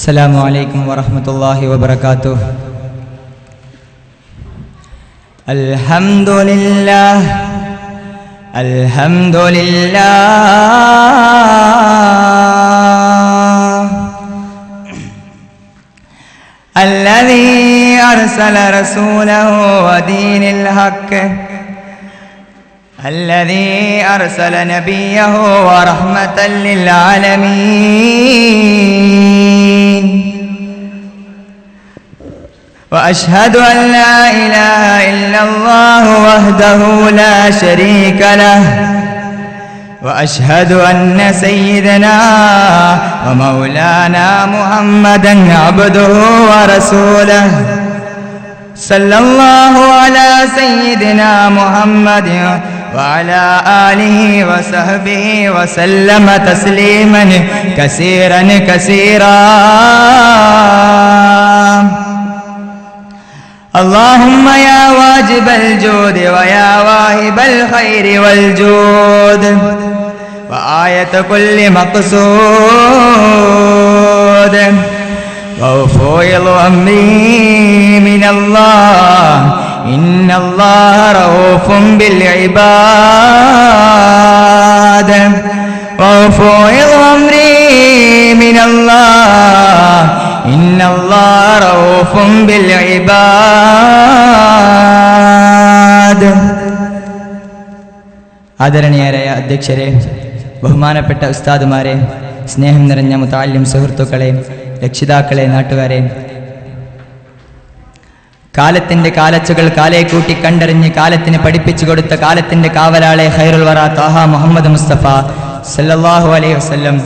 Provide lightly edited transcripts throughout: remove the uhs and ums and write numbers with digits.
السلام عليكم ورحمة الله وبركاته. الحمد لله الحمد لله الذي أرسل رسوله ودين الحق الذي أرسل نبيه ورحمة للعالمين وأشهد أن لا إله إلا الله وحده لا شريك له وأشهد أن سيدنا ومولانا محمدا عبده ورسوله صلى الله على سيدنا محمد وعلى آله وصحبه وسلم تسليما كثيرا كثيرا. اللهم يا واجب الجود ويا واهب الخير والجود وآية كل مقصود وفوض أمري من الله إن الله رؤوف بالعباد وفوض أمري من الله إن الله رؤوف بالعباد. ആദരണീയരായ അധ്യക്ഷരെ, ബഹുമാനപ്പെട്ട ഉസ്താദുമാരെ, സ്നേഹം നിറഞ്ഞ മുതഅല്ലിം സുഹൃത്തുക്കളെ, രക്ഷിതാക്കളെ, നാട്ടുകാരെ, കാലത്തിന്റെ കാലച്ചുകൾ കാലേ കൂട്ടി കണ്ടറിഞ്ഞ് കാലത്തിന് പഠിപ്പിച്ചു കൊടുത്ത കാലത്തിന്റെ കാവലാളെ ഖൈറുൽ വറ ത്വാഹ മുഹമ്മദ് മുസ്തഫ സല്ലല്ലാഹു അലൈഹി വസല്ലം,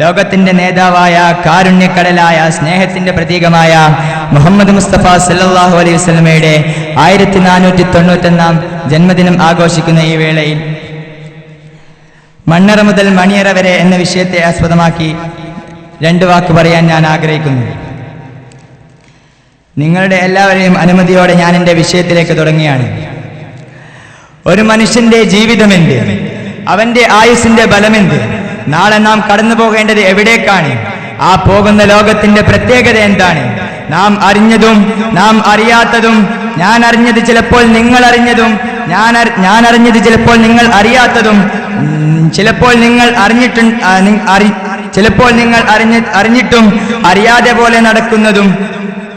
ലോകത്തിന്റെ നേതാവായ കാരുണ്യക്കടലായ സ്നേഹത്തിന്റെ പ്രതീകമായ മുഹമ്മദ് മുസ്തഫ സല്ലല്ലാഹു അലൈഹി വസല്ലമയുടെ 1491 ജന്മദിനം ആഘോഷിക്കുന്ന ഈ വേളയിൽ മണ്ണറ മുതൽ മണിയറ വരെ എന്ന വിഷയത്തെ ആസ്പദമാക്കി രണ്ട് വാക്ക് പറയാൻ ഞാൻ ആഗ്രഹിക്കുന്നു. നിങ്ങളുടെ എല്ലാവരെയും അനുമതിയോടെ ഞാൻ എൻ്റെ വിഷയത്തിലേക്ക് തുടങ്ങിയാണ്. ഒരു മനുഷ്യന്റെ ജീവിതമെന്ത്, അവന്റെ ആയുസ്സിന്റെ ബലമെന്ത്, നാളെ നാം കടന്നു പോകേണ്ടത് എവിടേക്കാണ്, ആ പോകുന്ന ലോകത്തിന്റെ പ്രത്യേകത എന്താണ്, നാം അറിഞ്ഞതും നാം അറിയാത്തതും, ഞാൻ അറിഞ്ഞത് ചിലപ്പോൾ നിങ്ങൾ അറിഞ്ഞതും ഞാൻ അറിഞ്ഞത് ചിലപ്പോൾ നിങ്ങൾ അറിയാത്തതും, ചിലപ്പോൾ നിങ്ങൾ അറിഞ്ഞിട്ടും അറിയാതെ പോലെ നടക്കുന്നതും,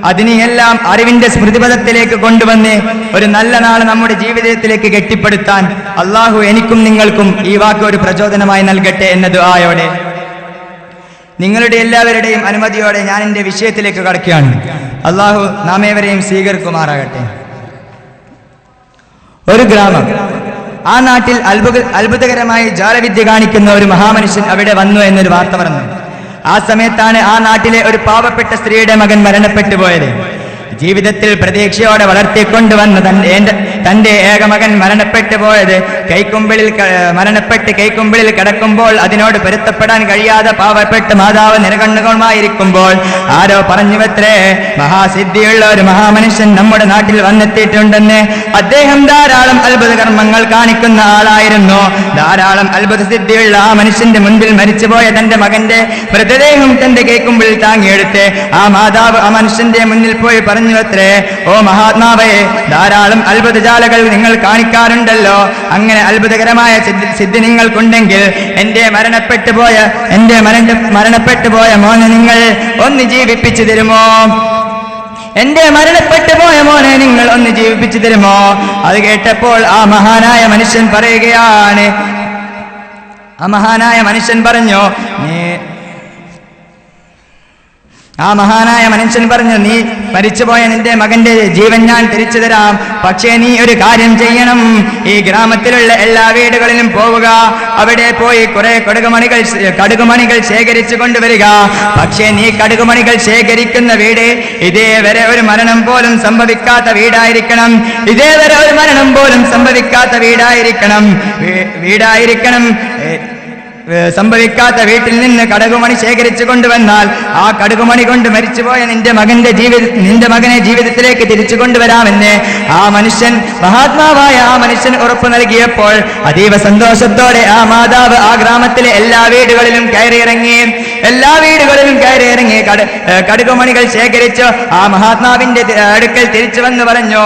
അതിനെയെല്ലാം അറിവിന്റെ സ്മൃതിപഥത്തിലേക്ക് കൊണ്ടുവന്ന് ഒരു നല്ല നാൾ നമ്മുടെ ജീവിതത്തിലേക്ക് കെട്ടിപ്പടുത്താൻ അള്ളാഹു എനിക്കും നിങ്ങൾക്കും ഈ വാക്ക് ഒരു പ്രചോദനമായി നൽകട്ടെ എന്ന ദുആയോടെ നിങ്ങളുടെ എല്ലാവരുടെയും അനുമതിയോടെ ഞാൻ എൻ്റെ വിഷയത്തിലേക്ക് കടക്കുകയാണ്. അള്ളാഹു നാം ഏവരെയും സ്വീകരിക്കുമാറാകട്ടെ. ഒരു ഗ്രാമം, ആ നാട്ടിൽ അത്ഭുതകരമായി ജാലവിദ്യ കാണിക്കുന്ന ഒരു മഹാമനുഷ്യൻ അവിടെ വന്നു എന്നൊരു വാർത്ത പറഞ്ഞു. ആ സമയത്താണ് ആ നാട്ടിലെ ഒരു പാവപ്പെട്ട സ്ത്രീയുടെ മകൻ മരണപ്പെട്ടു പോയത്. ജീവിതത്തിൽ പ്രതീക്ഷയോടെ വളർത്തിക്കൊണ്ടുവന്ന തന്റെ ഏക മകൻ മരണപ്പെട്ടു പോയത് കൈക്കുമ്പിളിൽ കിടക്കുമ്പോൾ അതിനോട് പൊരുത്തപ്പെടാൻ കഴിയാതെ പാവപ്പെട്ട മാതാവ് നിരകണ്ണുകളുമായിരിക്കുമ്പോൾ ആരോ പറഞ്ഞുവത്രേ, മഹാസിദ്ധിയുള്ള ഒരു മഹാമനുഷ്യൻ നമ്മുടെ നാട്ടിൽ വന്നെത്തിയിട്ടുണ്ടെന്ന്. അദ്ദേഹം ധാരാളം അത്ഭുത കർമ്മങ്ങൾ കാണിക്കുന്ന ആളായിരുന്നു. ധാരാളം അത്ഭുത സിദ്ധിയുള്ള ആ മനുഷ്യന്റെ മുൻപിൽ മരിച്ചുപോയ തന്റെ മകന്റെ മൃതദേഹം തന്റെ കൈക്കുമ്പിളിൽ താങ്ങിയെടുത്ത് ആ മാതാവ് ആ മനുഷ്യന്റെ മുന്നിൽ പോയി പറഞ്ഞു അത്രേ, ഓ മഹാത്മാവേ, ധാരാളം അത്ഭുതജാലകൾ നിങ്ങൾ കാണിക്കാറുണ്ടല്ലോ. അങ്ങനെ അത്ഭുതകരമായ സിദ്ധി നിങ്ങൾക്കുണ്ടെങ്കിൽ എന്റെ മരണപ്പെട്ടു പോയ മോനെ നിങ്ങൾ ഒന്ന് ജീവിപ്പിച്ചു തരുമോ? എന്റെ മരണപ്പെട്ടു പോയ മോനെ നിങ്ങൾ ഒന്ന് ജീവിപ്പിച്ചു തരുമോ? അത് കേട്ടപ്പോൾ ആ മഹാനായ മനുഷ്യൻ പറഞ്ഞു, നീ മരിച്ചുപോയ നിന്റെ മകന്റെ ജീവൻ ഞാൻ തിരിച്ചു തരാം. പക്ഷേ നീ ഒരു കാര്യം ചെയ്യണം. ഈ ഗ്രാമത്തിലുള്ള എല്ലാ വീടുകളിലും പോവുക, അവിടെ പോയി കുറെ കടുകുമണികൾ ശേഖരിച്ചു കൊണ്ടുവരിക. പക്ഷേ നീ കടുകുമണികൾ ശേഖരിക്കുന്ന വീട് ഇതേവരെ ഒരു മരണം പോലും സംഭവിക്കാത്ത വീടായിരിക്കണം. സംഭവിക്കാത്ത വീട്ടിൽ നിന്ന് കടുകുമണി ശേഖരിച്ചു കൊണ്ടുവന്നാൽ ആ കടുകുമണി കൊണ്ട് മരിച്ചുപോയ നിന്റെ മകനെ ജീവിതത്തിലേക്ക് തിരിച്ചു കൊണ്ടുവരാമെന്ന് മഹാത്മാവായ ആ മനുഷ്യൻ ഉറപ്പു നൽകിയപ്പോൾ അതീവ സന്തോഷത്തോടെ ആ മാതാവ് ആ ഗ്രാമത്തിലെ എല്ലാ വീടുകളിലും കയറിയിറങ്ങി. എല്ലാ വീടുകളിലും കയറി ഇറങ്ങി കടുകുമണികൾ ശേഖരിച്ചു ആ മഹാത്മാവിന്റെ അടുക്കൽ തിരിച്ചു വന്ന് പറഞ്ഞു.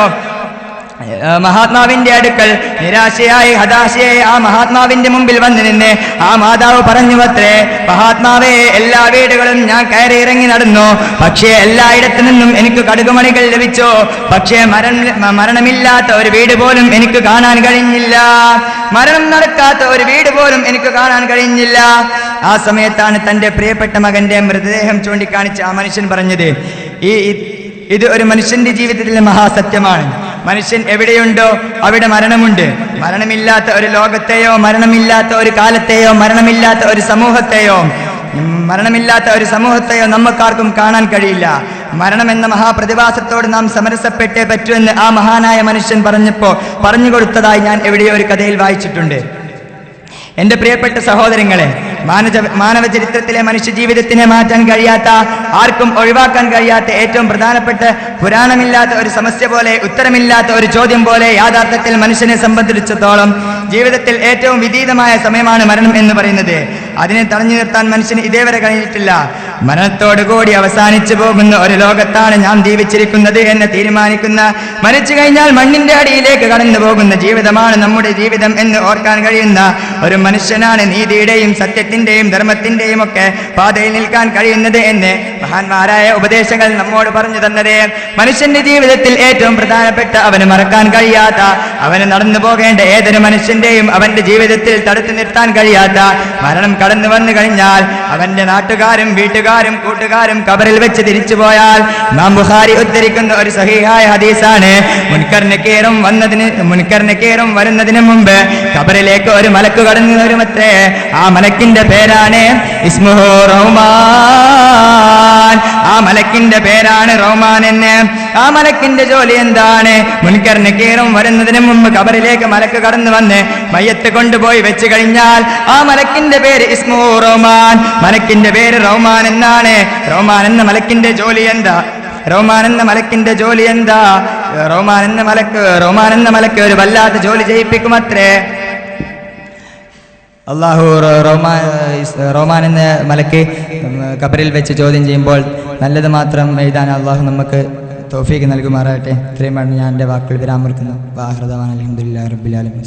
മഹാത്മാവിന്റെ അടുക്കൽ നിരാശയായി ഹതാശയായി ആ മഹാത്മാവിന്റെ മുമ്പിൽ വന്ന് നിന്ന് ആ മാതാവ് പറഞ്ഞുവത്രേ, മഹാത്മാവേ, എല്ലാ വീടുകളും ഞാൻ കയറി ഇറങ്ങി നടന്നു, പക്ഷേ എല്ലായിടത്തു നിന്നും എനിക്ക് കടുകുമണികൾ ലഭിച്ചു, പക്ഷേ മരണമില്ലാത്ത ഒരു വീട് പോലും എനിക്ക് കാണാൻ കഴിഞ്ഞില്ല, മരണം നടക്കാത്ത ഒരു വീട് പോലും എനിക്ക് കാണാൻ കഴിഞ്ഞില്ല. ആ സമയത്താണ് തന്റെ പ്രിയപ്പെട്ട മകന്റെ മൃതദേഹം ചൂണ്ടിക്കാണിച്ച് ആ മനുഷ്യൻ പറഞ്ഞത്, ഇത് ഒരു മനുഷ്യന്റെ ജീവിതത്തിലെ മഹാസത്യമാണ്. മനുഷ്യൻ എവിടെയുണ്ടോ അവിടെ മരണമുണ്ട്. മരണമില്ലാത്ത ഒരു ലോകത്തെയോ മരണമില്ലാത്ത ഒരു കാലത്തെയോ മരണമില്ലാത്ത ഒരു സമൂഹത്തെയോ നമുക്കാർക്കും കാണാൻ കഴിയില്ല. മരണം എന്ന മഹാപ്രതിഭാസത്തോട് നാം സമരസപ്പെട്ടേ പറ്റൂ എന്ന് ആ മഹാനായ മനുഷ്യൻ പറഞ്ഞു കൊടുത്തതായി ഞാൻ എവിടെയോ ഒരു കഥയിൽ വായിച്ചിട്ടുണ്ട്. എന്റെ പ്രിയപ്പെട്ട സഹോദരങ്ങളെ, മാനവ ചരിത്രത്തിലെ മനുഷ്യ ജീവിതത്തിനെ മാറ്റാൻ കഴിയാത്ത, ആർക്കും ഒഴിവാക്കാൻ കഴിയാത്ത, ഏറ്റവും പ്രധാനപ്പെട്ട പുരാണമില്ലാത്ത ഒരു സമസ്യ പോലെ, ഉത്തരമില്ലാത്ത ഒരു ചോദ്യം പോലെ യാഥാർത്ഥ്യത്തിൽ മനുഷ്യനെ സംബന്ധിച്ചിടത്തോളം ജീവിതത്തിൽ ഏറ്റവും വിദീതമായ സമയമാണ് മരണം എന്ന് പറയുന്നത്. അതിനെ തടഞ്ഞു നിർത്താൻ മനുഷ്യന് ഇതേവരെ കഴിഞ്ഞിട്ടില്ല. മരണത്തോടുകൂടി അവസാനിച്ചു പോകുന്ന ഒരു ലോകത്താണ് നാം ജീവിച്ചിരിക്കുന്നത് എന്ന് തീരുമാനിക്കുന്ന, മരിച്ചു കഴിഞ്ഞാൽ മണ്ണിന്റെ അടിയിലേക്ക് കടന്നു പോകുന്ന ജീവിതമാണ് നമ്മുടെ ജീവിതം എന്ന് ഓർക്കാൻ കഴിയുന്ന ഒരു മനുഷ്യനാണ് നീതിയുടെയും സത്യത്തിന്റെയും ധർമ്മത്തിന്റെയും ഒക്കെ പാതയിൽ നിൽക്കാൻ കഴിയുന്നത് എന്ന് മഹാന്മാരായ ഉപദേശങ്ങൾ നമ്മോട് പറഞ്ഞു തന്നത്. മനുഷ്യന്റെ ജീവിതത്തിൽ ഏറ്റവും പ്രധാനപ്പെട്ട, അവന് മറക്കാൻ കഴിയാത്ത, അവന് നടന്നു പോകേണ്ട ഏതൊരു മനുഷ്യന്റെയും അവന്റെ ജീവിതത്തിൽ തടുത്തു നിർത്താൻ കഴിയാത്ത മരണം കടന്നു വന്നു കഴിഞ്ഞാൽ അവന്റെ നാട്ടുകാരും വീട്ടുകാരും കൂട്ടുകാരും കബറിൽ വെച്ച് തിരിച്ചു പോയാൽ ഇമാം ബുഖാരി ഉദ്ധരിക്കുന്ന ഒരു സഹീഹായ ഹദീസാണ്, മുൻകർ നക്കീറും വരുന്നതിന് മുമ്പ് കബറിലേക്ക് ഒരു മലക്ക് കടന്നു വരുമത്രേ. ആ മലക്കിന്റെ പേരാണ് ഇസ്മുഹു റഹ്മാൻ. ആ മലക്കിന്റെ പേരാണ് റഹ്മാൻ എന്ന്. ആ മലക്കിന്റെ ജോലി എന്താണ്? മുൻകർ നക്കീറും വരുന്നതിന് മുമ്പ് കബറിലേക്ക് മലക്ക് കടന്നു വന്ന് മയ്യത്ത് കൊണ്ടുപോയി വെച്ച് കഴിഞ്ഞാൽ ആ മലക്കിന്റെ പേര് ഇസ്മുഹു റഹ്മാൻ, മലക്കിന്റെ പേര് റഹ്മാൻ എന്നാണ്. റഹ്മാൻ എന്ന മലക്കിന്റെ ജോലി എന്താ? റഹ്മാൻ എന്ന മലക്ക് ഒരു വല്ലാത്ത ജോലി ചെയ്യിപ്പിക്കുമത്രേ. അള്ളാഹു റഹ്മാൻ എന്ന മലക്ക് ഖബറിൽ വെച്ച് ചോദ്യം ചെയ്യുമ്പോൾ നല്ലത് മാത്രം എഴുതാൻ അള്ളാഹു നമുക്ക് തൗഫീഖ് നൽകുമാറാകട്ടെ. ഇത്രയുമാണ് ഞാൻ എൻ്റെ വാക്കുകൾ വിരാമർക്കുന്നു. അൽഹംദുലില്ലാഹി റബ്ബിൽ ആലമീൻ.